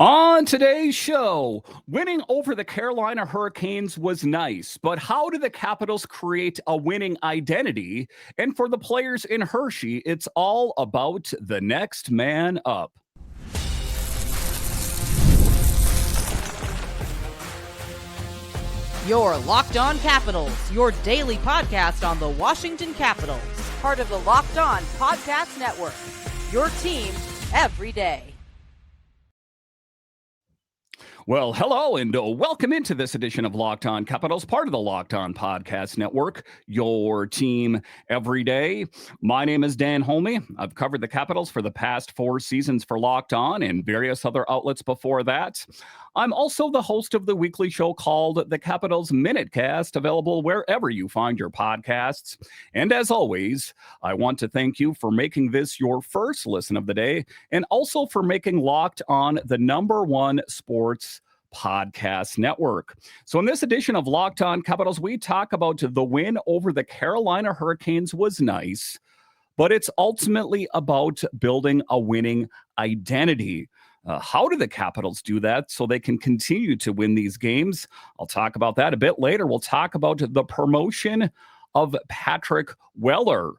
On today's show, winning over the Carolina Hurricanes was nice, but how do the Capitals create a winning identity? And for the players in Hershey, it's all about the next man up. Your Locked On Capitals, your daily podcast on the Washington Capitals. Part of the Locked On Podcast Network, your team every day. Well, hello and welcome into this edition of Locked On Capitals, part of the Locked On Podcast Network, your team every day. My name is Dan HOLMI. I've covered the Capitals for the past 4 seasons for Locked On and various other outlets before that. I'm also the host of the weekly show called The Capitals Minutecast, available wherever you find your podcasts. And as always, I want to thank you for making this your first listen of the day and also for making Locked On the #1 sports podcast network. So in this edition of Locked On Capitals, we talk about the win over the Carolina Hurricanes was nice, but it's ultimately about building a winning identity. How do the Capitals do that so they can continue to win these games? I'll talk about that a bit later. We'll talk about the promotion of Patrick Weller.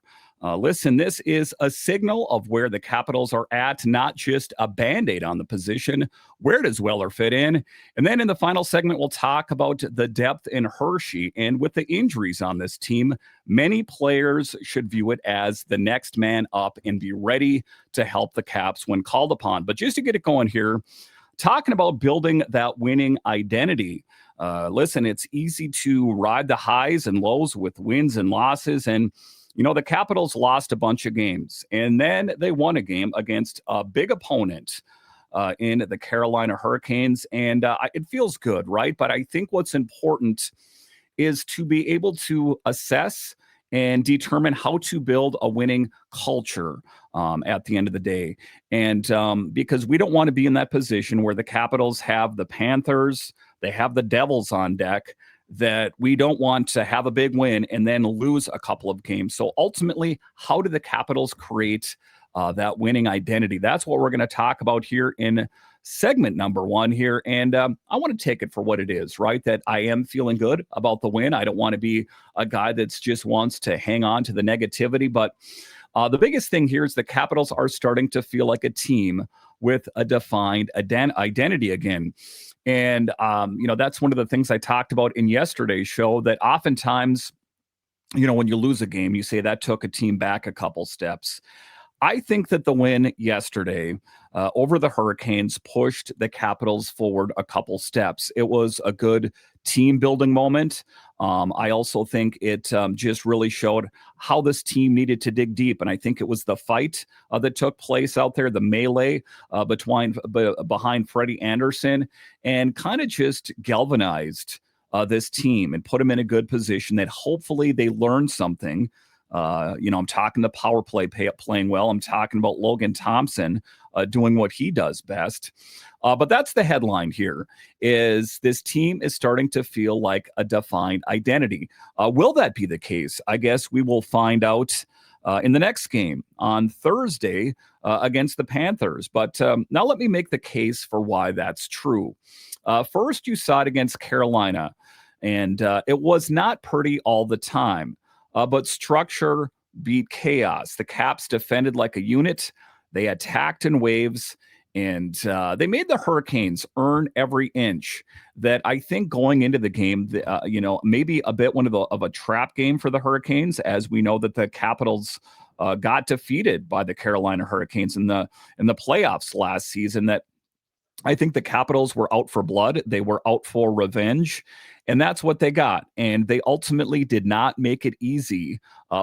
Listen, this is a signal of where the Capitals are at, not just a Band-Aid on the position. Where does Weller fit in? And then in the final segment, we'll talk about the depth in Hershey. And with the injuries on this team, many players should view it as the next man up and be ready to help the Caps when called upon. But just to get it going here, talking about building that winning identity. Listen, it's easy to ride the highs and lows with wins and losses. And you know, the Capitals lost a bunch of games, and then they won a game against a big opponent in the Carolina Hurricanes, and it feels good, right? But I think what's important is to be able to assess and determine how to build a winning culture at the end of the day. And because we don't want to be in that position where the Capitals have the Panthers, they have the Devils on deck, that we don't want to have a big win and then lose a couple of games. So ultimately, how do the Capitals create that winning identity? That's what we're going to talk about here in segment number 1 here. And I want to take it for what it is, right? That I am feeling good about the win. I don't want to be a guy that's just wants to hang on to the negativity. But the biggest thing here is the Capitals are starting to feel like a team with a defined identity again. And, that's one of the things I talked about in yesterday's show, that oftentimes, when you lose a game, you say that took a team back a couple steps. I think that the win yesterday over the Hurricanes pushed the Capitals forward a couple steps. It was a good team building moment. I also think it just really showed how this team needed to dig deep. And I think it was the fight that took place out there, the melee behind Freddie Anderson, and kind of just galvanized this team and put them in a good position that hopefully they learned something. I'm talking the power play playing well. I'm talking about Logan Thompson doing what he does best. But that's the headline here, is this team is starting to feel like a defined identity. Will that be the case? I guess we will find out in the next game on Thursday against the Panthers. But now let me make the case for why that's true. First, you saw it against Carolina, and it was not pretty all the time. But structure beat chaos. The Caps defended like a unit. They attacked in waves, and they made the Hurricanes earn every inch. That I think going into the game, maybe a bit of a trap game for the Hurricanes, as we know that the Capitals got defeated by the Carolina Hurricanes in the playoffs last season. That I think the Capitals were out for blood. They were out for revenge, and that's what they got. And they ultimately did not make it easy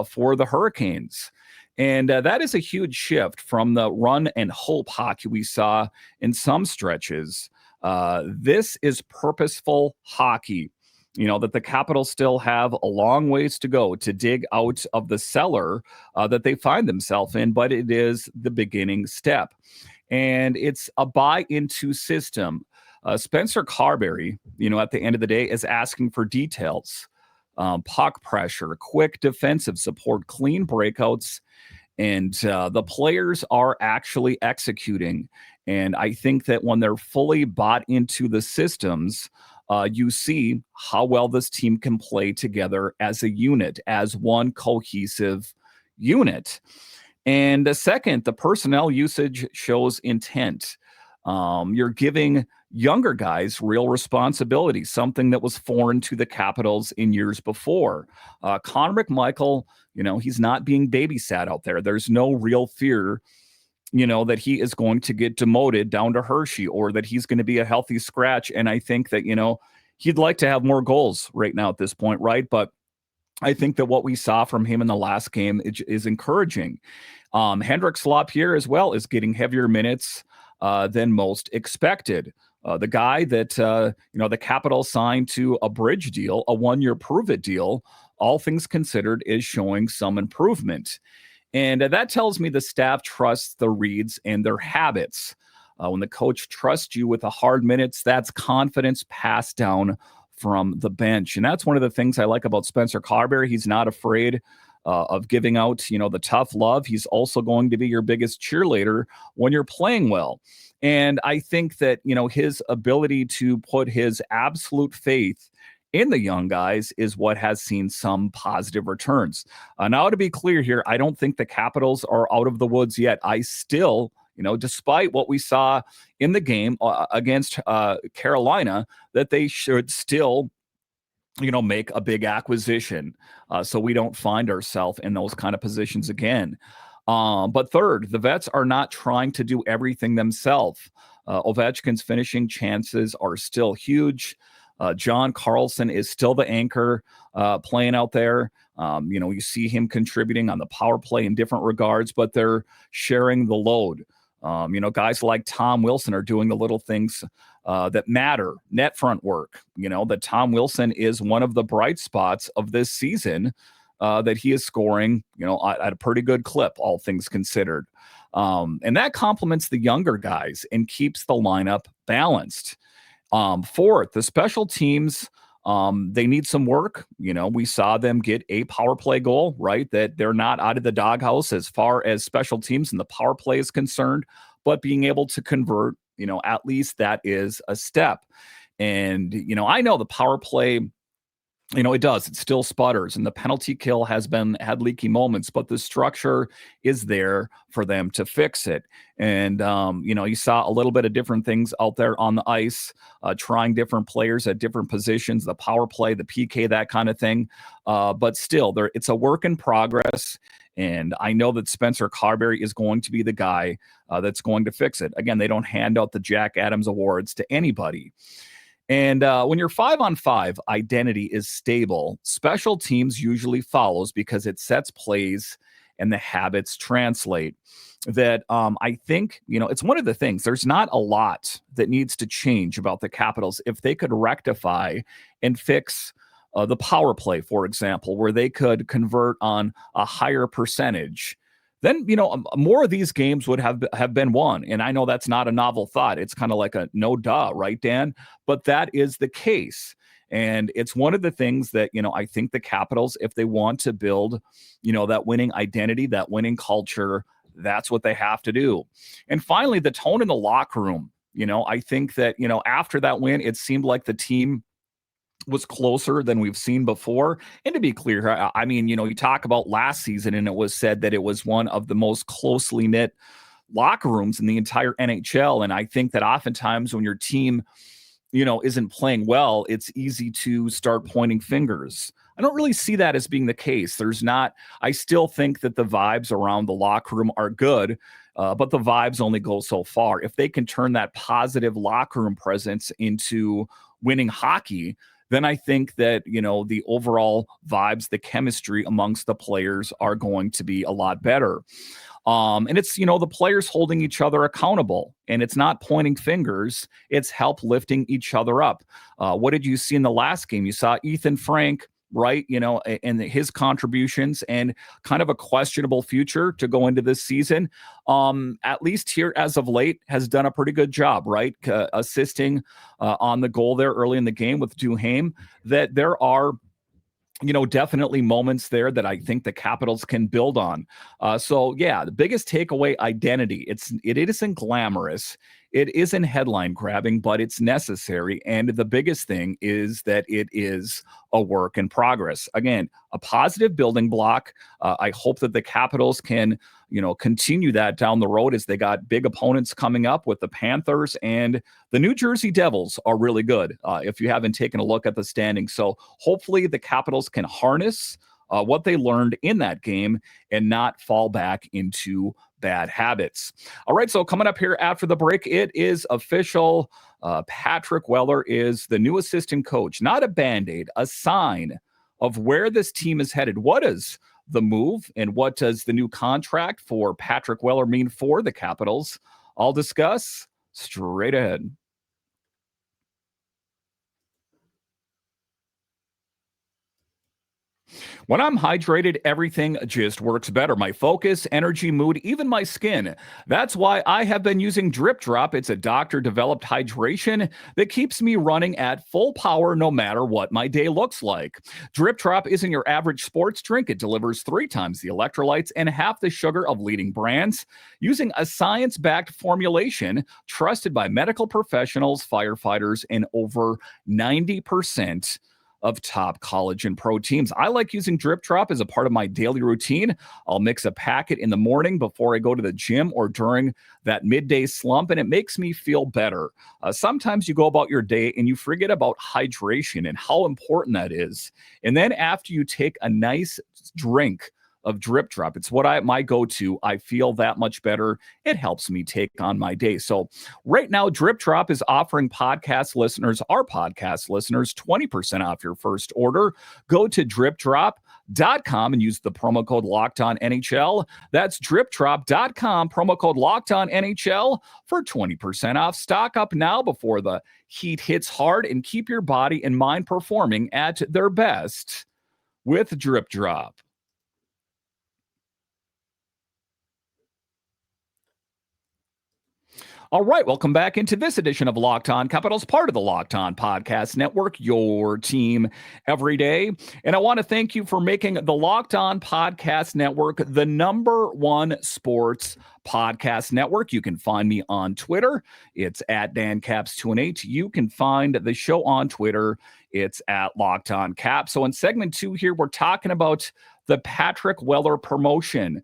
for the Hurricanes. And that is a huge shift from the run and hope hockey we saw in some stretches. This is purposeful hockey. That the Capitals still have a long ways to go to dig out of the cellar that they find themselves in, but it is the beginning step. And it's a buy into system. Spencer Carbery, at the end of the day, is asking for details, puck pressure, quick defensive support, clean breakouts, and the players are actually executing. And I think that when they're fully bought into the systems, you see how well this team can play together as a unit, as one cohesive unit. And the second, the personnel usage shows intent. You're giving younger guys real responsibility, something that was foreign to the Capitals in years before. Connor McMichael, he's not being babysat out there. There's no real fear, that he is going to get demoted down to Hershey or that he's going to be a healthy scratch. And I think that, he'd like to have more goals right now at this point, right? But I think that what we saw from him in the last game is encouraging. Hendrix Lapierre as well is getting heavier minutes than most expected. The guy that, the Capitals signed to a bridge deal, a one-year prove-it deal, all things considered, is showing some improvement. And that tells me the staff trusts the Reeds and their habits. When the coach trusts you with the hard minutes, that's confidence passed down from the bench. And that's one of the things I like about Spencer Carbery. He's not afraid of giving out, the tough love. He's also going to be your biggest cheerleader when you're playing well. And I think that, his ability to put his absolute faith in the young guys is what has seen some positive returns. Now, to be clear here, I don't think the Capitals are out of the woods yet. I still, despite what we saw in the game against Carolina, that they should still, make a big acquisition so we don't find ourselves in those kind of positions again. But third, the vets are not trying to do everything themselves. Ovechkin's finishing chances are still huge. John Carlson is still the anchor playing out there. You see him contributing on the power play in different regards, but they're sharing the load. Guys like Tom Wilson are doing the little things that matter, net front work. That Tom Wilson is one of the bright spots of this season, that he is scoring, at a pretty good clip, all things considered. And that complements the younger guys and keeps the lineup balanced. Fourth, the special teams, they need some work. We saw them get a power play goal, right? That they're not out of the doghouse as far as special teams and the power play is concerned, but being able to convert, at least that is a step. And, I know the power play, it still sputters, and the penalty kill had leaky moments, but the structure is there for them to fix it. And, you saw a little bit of different things out there on the ice, trying different players at different positions, the power play, the PK, that kind of thing. But still, it's a work in progress. And I know that Spencer Carbery is going to be the guy that's going to fix it. Again, they don't hand out the Jack Adams Awards to anybody. And when your 5-on-5 identity is stable, special teams usually follows because it sets plays and the habits translate. That I think, it's one of the things. There's not a lot that needs to change about the Capitals if they could rectify and fix the power play, for example, where they could convert on a higher percentage. Then, more of these games would have been won. And I know that's not a novel thought. It's kind of like a no duh, right, Dan? But that is the case. And it's one of the things that, I think the Capitals, if they want to build, that winning identity, that winning culture, that's what they have to do. And finally, the tone in the locker room. I think that, after that win, it seemed like the team was closer than we've seen before. And to be clear, I mean, you talk about last season and it was said that it was one of the most closely knit locker rooms in the entire NHL. And I think that oftentimes when your team, isn't playing well, it's easy to start pointing fingers. I don't really see that as being the case. I still think that the vibes around the locker room are good, but the vibes only go so far. If they can turn that positive locker room presence into winning hockey, then I think that, the overall vibes, the chemistry amongst the players are going to be a lot better. And it's, the players holding each other accountable, and it's not pointing fingers. It's help lifting each other up. What did you see in the last game? You saw Ethan Frank, right? And his contributions and kind of a questionable future to go into this season. At least here as of late has done a pretty good job, right? Assisting on the goal there early in the game with Duhaime. That there are definitely moments there that I think the Capitals can build on. So yeah, the biggest takeaway: identity. It isn't glamorous. It isn't headline grabbing, but it's necessary. And the biggest thing is that it is a work in progress. Again, a positive building block. I hope that the Capitals can, continue that down the road, as they got big opponents coming up with the Panthers, and the New Jersey Devils are really good, if you haven't taken a look at the standings. So hopefully the Capitals can harness what they learned in that game and not fall back into bad habits. All right, so coming up here after the break, it is official. Patrick Weller is the new assistant coach. Not a Band-Aid, a sign of where this team is headed. What is the move, and what does the new contract for Patrick Weller mean for the Capitals? I'll discuss straight ahead. When I'm hydrated, everything just works better. My focus, energy, mood, even my skin. That's why I have been using Drip Drop. It's a doctor-developed hydration that keeps me running at full power no matter what my day looks like. Drip Drop isn't your average sports drink. It delivers 3 times the electrolytes and half the sugar of leading brands, using a science-backed formulation trusted by medical professionals, firefighters, and over 90% of top college and pro teams. I like using Drip Drop as a part of my daily routine. I'll mix a packet in the morning before I go to the gym or during that midday slump, and it makes me feel better. Sometimes you go about your day and you forget about hydration and how important that is. And then after you take a nice drink of Drip Drop, it's my go-to. I feel that much better. It helps me take on my day. So right now, Drip Drop is offering our podcast listeners, 20% off your first order. Go to dripdrop.com and use the promo code LockedOnNHL. That's dripdrop.com, promo code LockedOnNHL for 20% off. Stock up now before the heat hits hard, and keep your body and mind performing at their best with Drip Drop. All right, welcome back into this edition of Locked On Capitals, part of the Locked On Podcast Network, your team every day. And I want to thank you for making the Locked On Podcast Network the #1 sports podcast network. You can find me on Twitter. It's at DanCaps218. You can find the show on Twitter. It's at Locked On Caps. So in segment 2 here, we're talking about the Patrick Weller promotion.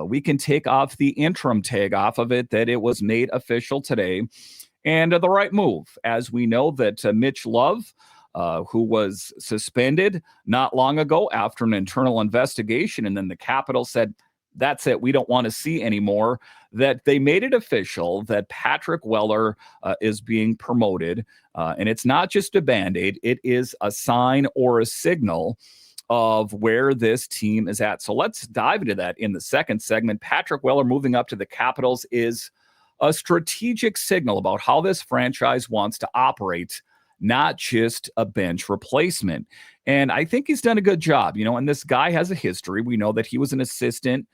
We can take off the interim tag off of it, that it was made official today, and the right move, as we know that Mitch Love, who was suspended not long ago after an internal investigation, and then the Capitals said, that's it, we don't want to see anymore, that they made it official that Patrick Weller is being promoted. And it's not just a Band-Aid, it is a sign or a signal of where this team is at. So let's dive into that in the second segment. Patrick Weller moving up to the Capitals is a strategic signal about how this franchise wants to operate, not just a bench replacement. And I think he's done a good job, and this guy has a history. We know that he was an assistant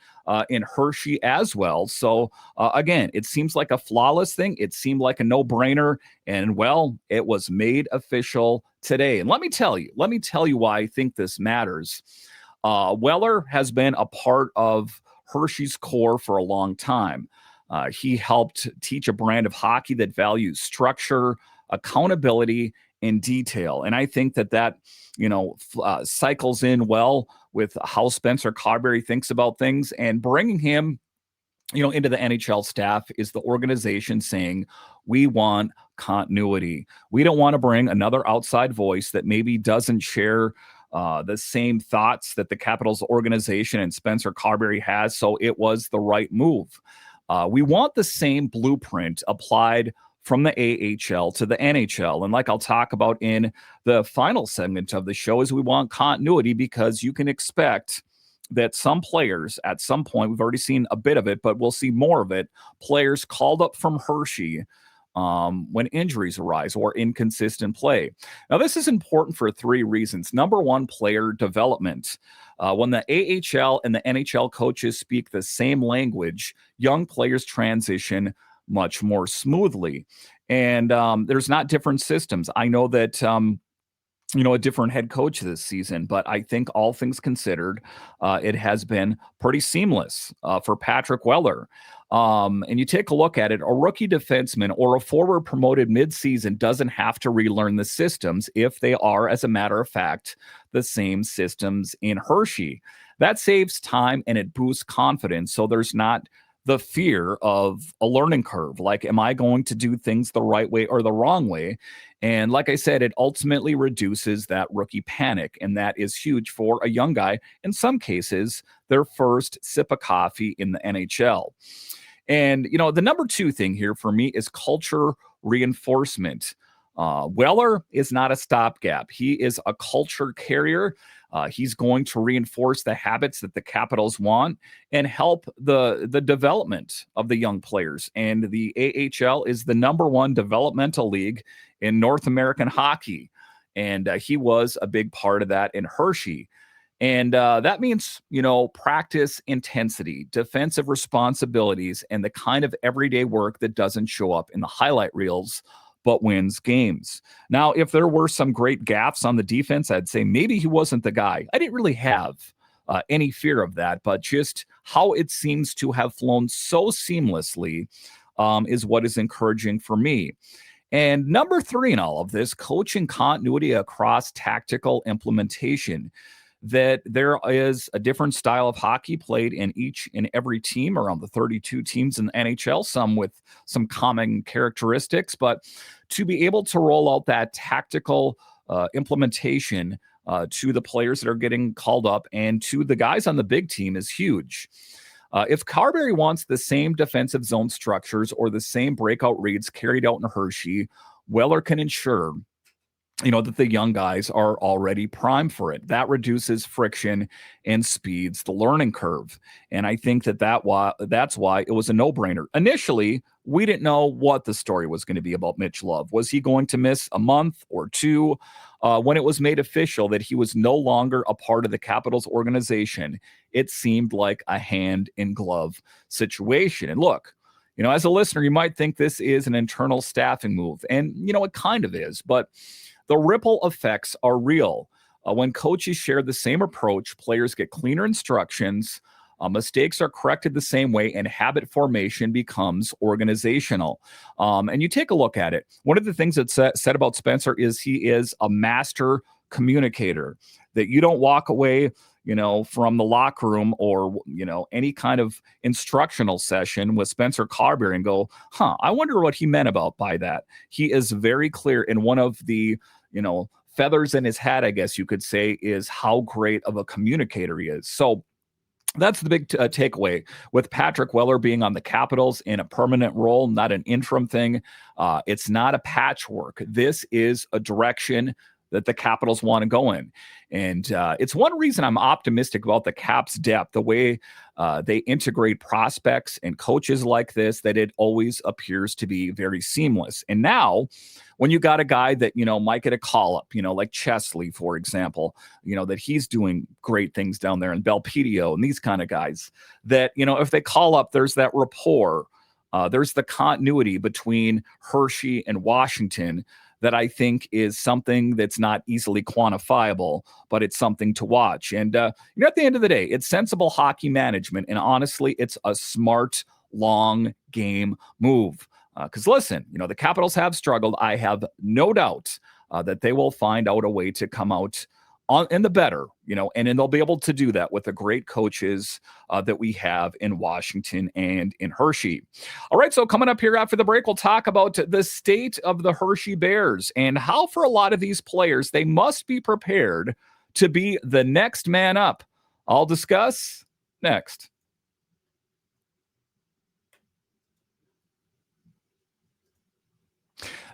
in Hershey as well. So again, it seems like a flawless thing. It seemed like a no-brainer, and well, it was made official today. And let me tell you why I think this matters. Weller has been a part of Hershey's core for a long time. He helped teach a brand of hockey that values structure, accountability, and detail. And I think that cycles in well with how Spencer Carbery thinks about things, and bringing him into the NHL staff is the organization saying, we want continuity. We don't want to bring another outside voice that maybe doesn't share the same thoughts that the Capitals organization and Spencer Carbery has. So it was the right move. We want the same blueprint applied from the AHL to the NHL. And like I'll talk about in the final segment of the show, is we want continuity, because you can expect that some players at some point, we've already seen a bit of it, but we'll see more of it, players called up from Hershey when injuries arise or inconsistent play. Now, this is important for 3 reasons. Number 1, player development. When the AHL and the NHL coaches speak the same language, young players transition much more smoothly. And there's not different systems. I know that a different head coach this season. But I think all things considered, it has been pretty seamless for Patrick Weller. And you take a look at it, a rookie defenseman or a forward promoted midseason doesn't have to relearn the systems if they are, as a matter of fact, the same systems in Hershey. That saves time and it boosts confidence. So there's not the fear of a learning curve. Like, am I going to do things the right way or the wrong way? And like I said, it ultimately reduces that rookie panic. And that is huge for a young guy, in some cases, their first sip of coffee in the NHL. And, the number two thing here for me is culture reinforcement. Weller is not a stopgap. He is a culture carrier. He's going to reinforce the habits that the Capitals want and help the development of the young players. And the AHL is the number one developmental league in North American hockey. And he was a big part of that in Hershey. And that means, practice intensity, defensive responsibilities, and the kind of everyday work that doesn't show up in the highlight reels but wins games. Now, if there were some great gaffes on the defense, I'd say maybe he wasn't the guy. I didn't really have any fear of that, but just how it seems to have flown so seamlessly is what is encouraging for me. And number three in all of this, coaching continuity across tactical implementation. That there is a different style of hockey played in each and every team, around the 32 teams in the NHL, some with some common characteristics, but to be able to roll out that tactical implementation to the players that are getting called up and to the guys on the big team is huge. If Carbery wants the same defensive zone structures or the same breakout reads carried out in Hershey, Weller can ensure that the young guys are already primed for it. That reduces friction and speeds the learning curve. And I think that's why it was a no-brainer. Initially, we didn't know what the story was going to be about Mitch Love. Was he going to miss a month or two? When it was made official that he was no longer a part of the Capitals organization, it seemed like a hand-in-glove situation. And look, as a listener, you might think this is an internal staffing move. And, it kind of is. But the ripple effects are real. When coaches share the same approach, players get cleaner instructions, mistakes are corrected the same way, and habit formation becomes organizational. And you take a look at it. One of the things that's said about Spencer is he is a master communicator, that you don't walk away from the locker room or, any kind of instructional session with Spencer Carbery and go, I wonder what he meant by that. He is very clear. And one of the, feathers in his hat, I guess you could say, is how great of a communicator he is. So that's the big takeaway with Patrick Weller being on the Capitals in a permanent role, not an interim thing. It's not a patchwork. This is a direction that the Capitals want to go in. And it's one reason I'm optimistic about the Caps' depth, the way they integrate prospects and coaches like this, that it always appears to be very seamless. And now, when you got a guy that, might get a call-up, like Chesley, for example, that he's doing great things down there, and Belpedio and these kind of guys, that, if they call up, there's that rapport. There's the continuity between Hershey and Washington that I think is something that's not easily quantifiable, but it's something to watch. And, at the end of the day, it's sensible hockey management. And honestly, it's a smart, long game move. Because listen, the Capitals have struggled. I have no doubt that they will find out a way to come out in the better, and then they'll be able to do that with the great coaches that we have in Washington and in Hershey. All right, so coming up here after the break, we'll talk about the state of the Hershey Bears and how for a lot of these players, they must be prepared to be the next man up. I'll discuss next.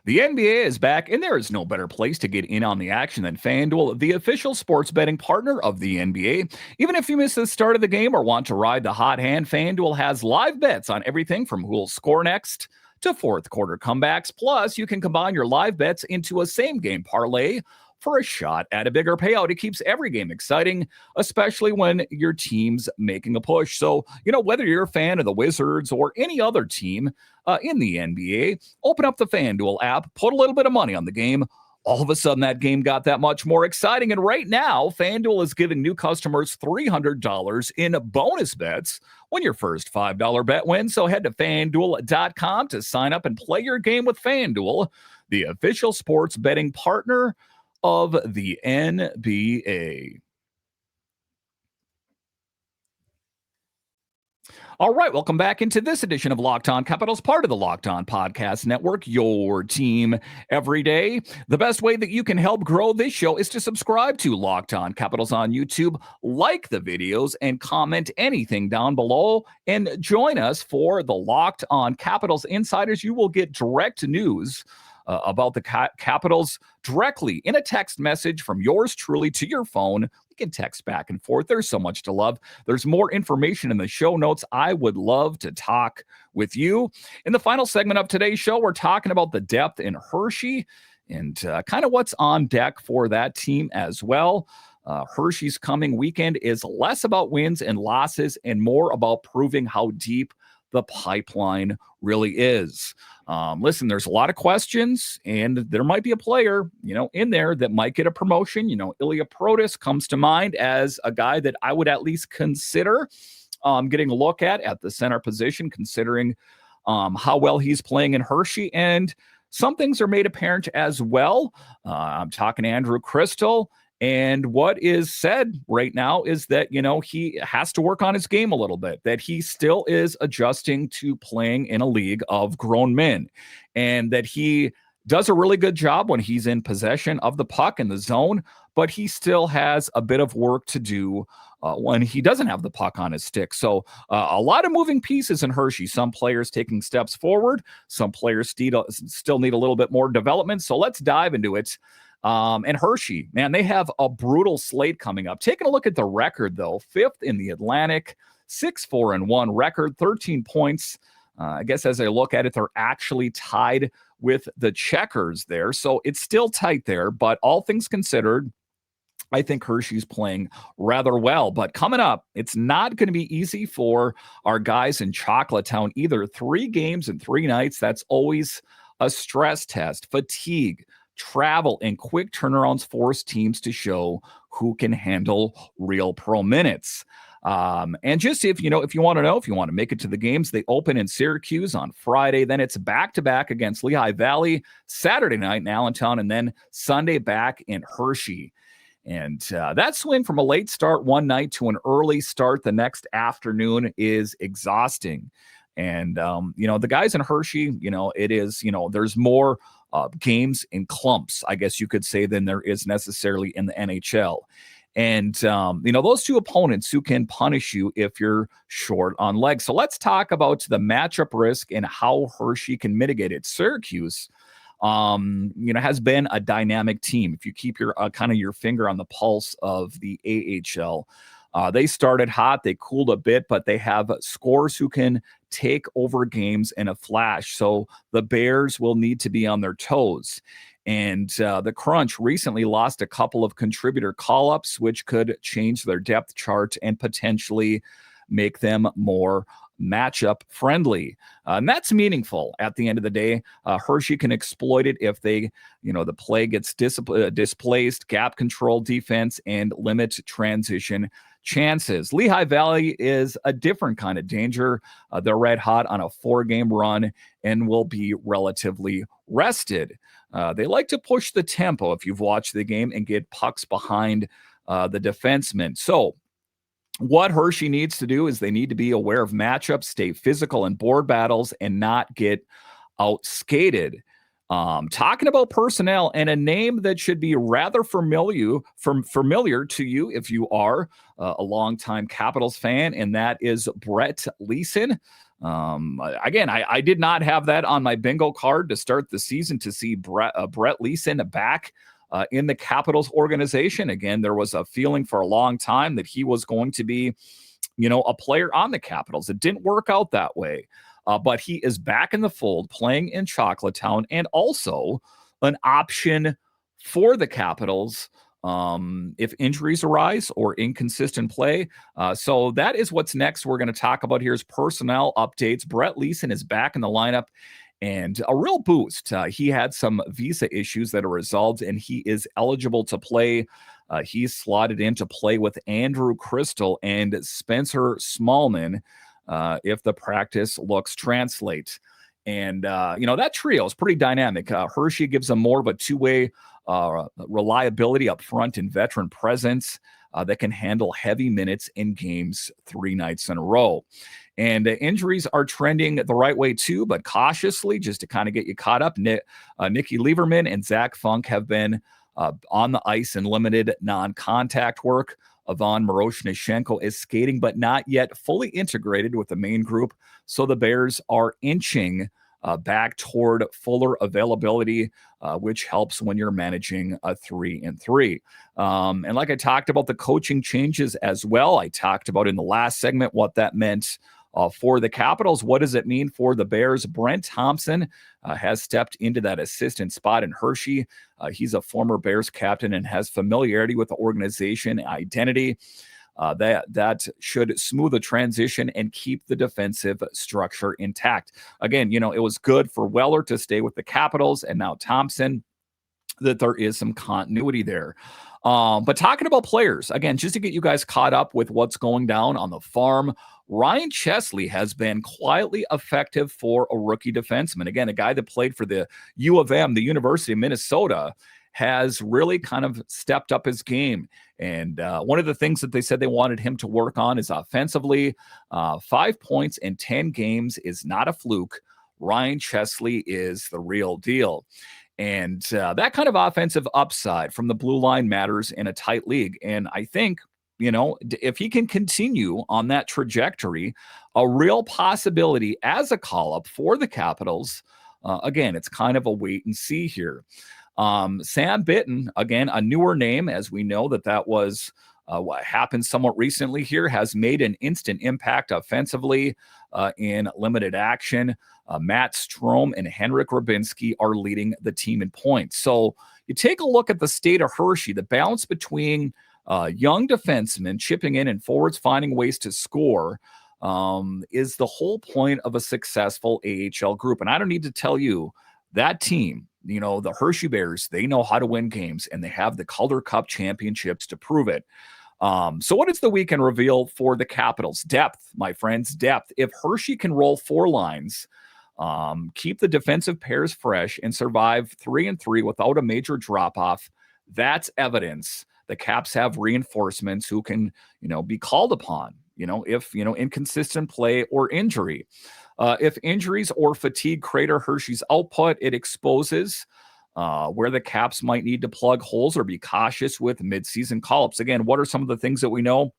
The NBA is back, and there is no better place to get in on the action than FanDuel, the official sports betting partner of the NBA. Even if you miss the start of the game or want to ride the hot hand, FanDuel has live bets on everything from who will score next to fourth quarter comebacks. Plus, you can combine your live bets into a same-game parlay for a shot at a bigger payout. It keeps every game exciting, especially when your team's making a push. So, whether you're a fan of the Wizards or any other team in the NBA, open up the FanDuel app, put a little bit of money on the game, all of a sudden that game got that much more exciting. And right now, FanDuel is giving new customers $300 in bonus bets when your first $5 bet wins. So head to FanDuel.com to sign up and play your game with FanDuel, the official sports betting partner of the NBA. All right, welcome back into this edition of Locked On Capitals, part of the Locked On Podcast Network, your team every day. The best way that you can help grow this show is to subscribe to Locked On Capitals on YouTube, like the videos, and comment anything down below, and join us for the Locked On Capitals Insiders. You will get direct news about the Capitals directly in a text message from yours truly to your phone. We can text back and forth. There's so much to love. There's more information in the show notes. I would love to talk with you. In the final segment of today's show, we're talking about the depth in Hershey and kind of what's on deck for that team as well. Hershey's coming weekend is less about wins and losses and more about proving how deep the pipeline really is. Listen, there's a lot of questions, and there might be a player, in there that might get a promotion. Ilya Protas comes to mind as a guy that I would at least consider getting a look at the center position, considering how well he's playing in Hershey. And some things are made apparent as well. I'm talking to Andrew Crystal. And what is said right now is that, he has to work on his game a little bit, that he still is adjusting to playing in a league of grown men, and that he does a really good job when he's in possession of the puck in the zone, but he still has a bit of work to do when he doesn't have the puck on his stick. So a lot of moving pieces in Hershey. Some players taking steps forward. Some players still need a little bit more development. So let's dive into it. And Hershey, man, they have a brutal slate coming up. Taking a look at the record, though, 5th in the Atlantic, 6-4-1 record, 13 points. I guess as I look at it, they're actually tied with the Checkers there. So it's still tight there, but all things considered, I think Hershey's playing rather well. But coming up, it's not going to be easy for our guys in Chocolatetown either. 3 games in 3 nights, that's always a stress test. Fatigue, travel, and quick turnarounds force teams to show who can handle real pro minutes. And just if you want to make it to the games, they open in Syracuse on Friday. Then it's back-to-back against Lehigh Valley, Saturday night in Allentown, and then Sunday back in Hershey. And that swing from a late start one night to an early start the next afternoon is exhausting. And, the guys in Hershey, it is, there's more games in clumps, I guess you could say, than there is necessarily in the NHL. And, those two opponents who can punish you if you're short on legs. So let's talk about the matchup risk and how Hershey can mitigate it. Syracuse, has been a dynamic team. If you keep your kind of your finger on the pulse of the AHL, they started hot, they cooled a bit, but they have scorers who can take over games in a flash. So the Bears will need to be on their toes. And the Crunch recently lost a couple of contributor call-ups, which could change their depth chart and potentially make them more matchup friendly. And that's meaningful at the end of the day. Hershey can exploit it if they, the play gets displaced, gap control defense, and limit transition chances. Lehigh Valley is a different kind of danger. They're red hot on a 4-game run and will be relatively rested. They like to push the tempo if you've watched the game and get pucks behind the defenseman. So what Hershey needs to do is they need to be aware of matchups, stay physical in board battles, and not get outskated. Talking about personnel and a name that should be rather familiar to you if you are a longtime Capitals fan, and that is Brett Leason. Again, I did not have that on my bingo card to start the season to see Brett Leason back in the Capitals organization. Again, there was a feeling for a long time that he was going to be, a player on the Capitals. It didn't work out that way. But he is back in the fold, playing in Chocolatetown, and also an option for the Capitals if injuries arise or inconsistent play. So that is what's next we're going to talk about here is personnel updates. Brett Leason is back in the lineup, and a real boost. He had some visa issues that are resolved, and he is eligible to play. He's slotted in to play with Andrew Crystal and Spencer Smallman if the practice looks translate. And, that trio is pretty dynamic. Hershey gives them more of a two-way reliability up front and veteran presence that can handle heavy minutes in games 3 nights in a row. And injuries are trending the right way too, but cautiously, just to kind of get you caught up. Nicky Lieberman and Zach Funk have been on the ice in limited non-contact work. Ivan Miroshnichenko is skating, but not yet fully integrated with the main group. So the Bears are inching back toward fuller availability, which helps when you're managing a 3-3. And like I talked about the coaching changes as well, I talked about in the last segment what that meant for the Capitals. What does it mean for the Bears? Brent Thompson has stepped into that assistant spot in Hershey. He's a former Bears captain and has familiarity with the organization identity. That should smooth the transition and keep the defensive structure intact. Again, it was good for Weller to stay with the Capitals and now Thompson, that there is some continuity there. But talking about players, again, just to get you guys caught up with what's going down on the farm, Ryan Chesley has been quietly effective for a rookie defenseman. Again, a guy that played for the U of M, the University of Minnesota, has really kind of stepped up his game. And one of the things that they said they wanted him to work on is offensively. 5 points in 10 games is not a fluke. Ryan Chesley is the real deal. And that kind of offensive upside from the blue line matters in a tight league. And I think, if he can continue on that trajectory, a real possibility as a call-up for the Capitals. Again, it's kind of a wait and see here. Sam Bitten, again, a newer name, as we know that was what happened somewhat recently here, has made an instant impact offensively in limited action. Matt Strome and Henrik Rubinski are leading the team in points. So you take a look at the state of Hershey, the balance between young defensemen chipping in and forwards finding ways to score is the whole point of a successful AHL group. And I don't need to tell you that team, the Hershey Bears, they know how to win games, and they have the Calder Cup championships to prove it. So what is the weekend reveal for the Capitals? Depth, my friends, depth. If Hershey can roll 4 lines, keep the defensive pairs fresh, and survive 3-3 without a major drop-off, that's evidence the Caps have reinforcements who can, be called upon, if, inconsistent play or injury. If injuries or fatigue crater Hershey's output, it exposes where the Caps might need to plug holes or be cautious with midseason call-ups. Again, what are some of the things that we know?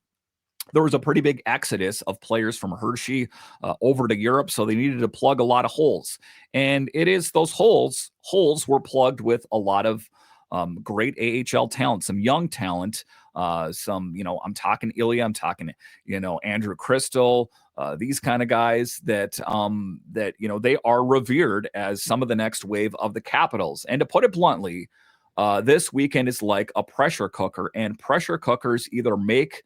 There was a pretty big exodus of players from Hershey over to Europe, so they needed to plug a lot of holes. And it is those holes were plugged with a lot of great AHL talent, some young talent, some, I'm talking Ilya, I'm talking, Andrew Crystal, these kind of guys that they are revered as some of the next wave of the Capitals. And to put it bluntly, this weekend is like a pressure cooker, and pressure cookers either make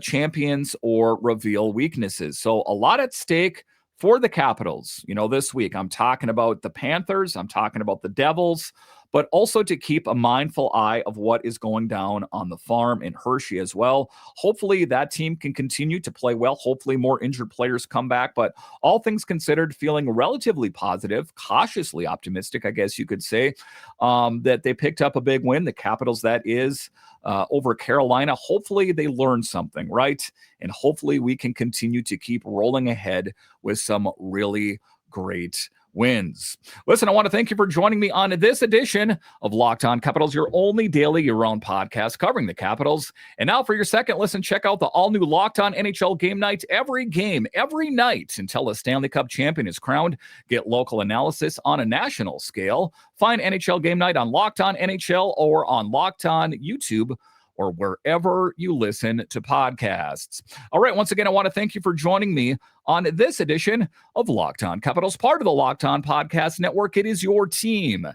champions or reveal weaknesses. So a lot at stake for the Capitals, this week. I'm talking about the Panthers, I'm talking about the Devils, but also to keep a mindful eye of what is going down on the farm in Hershey as well. Hopefully that team can continue to play well. Hopefully more injured players come back, but all things considered, feeling relatively positive, cautiously optimistic, I guess you could say, that they picked up a big win. The Capitals, that is, over Carolina. Hopefully they learn something, right? And hopefully we can continue to keep rolling ahead with some really great wins. Listen, I want to thank you for joining me on this edition of Locked On Capitals, your only daily year-round podcast covering the Capitals. And now for your second listen, check out the all-new Locked On NHL Game Night. Every game, every night until a Stanley Cup champion is crowned. Get local analysis on a national scale. Find NHL Game Night on Locked On NHL or on Locked On YouTube, or wherever you listen to podcasts. All right, once again, I want to thank you for joining me on this edition of Locked On Capitals, part of the Locked On Podcast Network. It is your team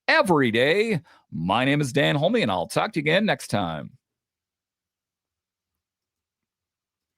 every day. My name is Dan HOLMI, and I'll talk to you again next time.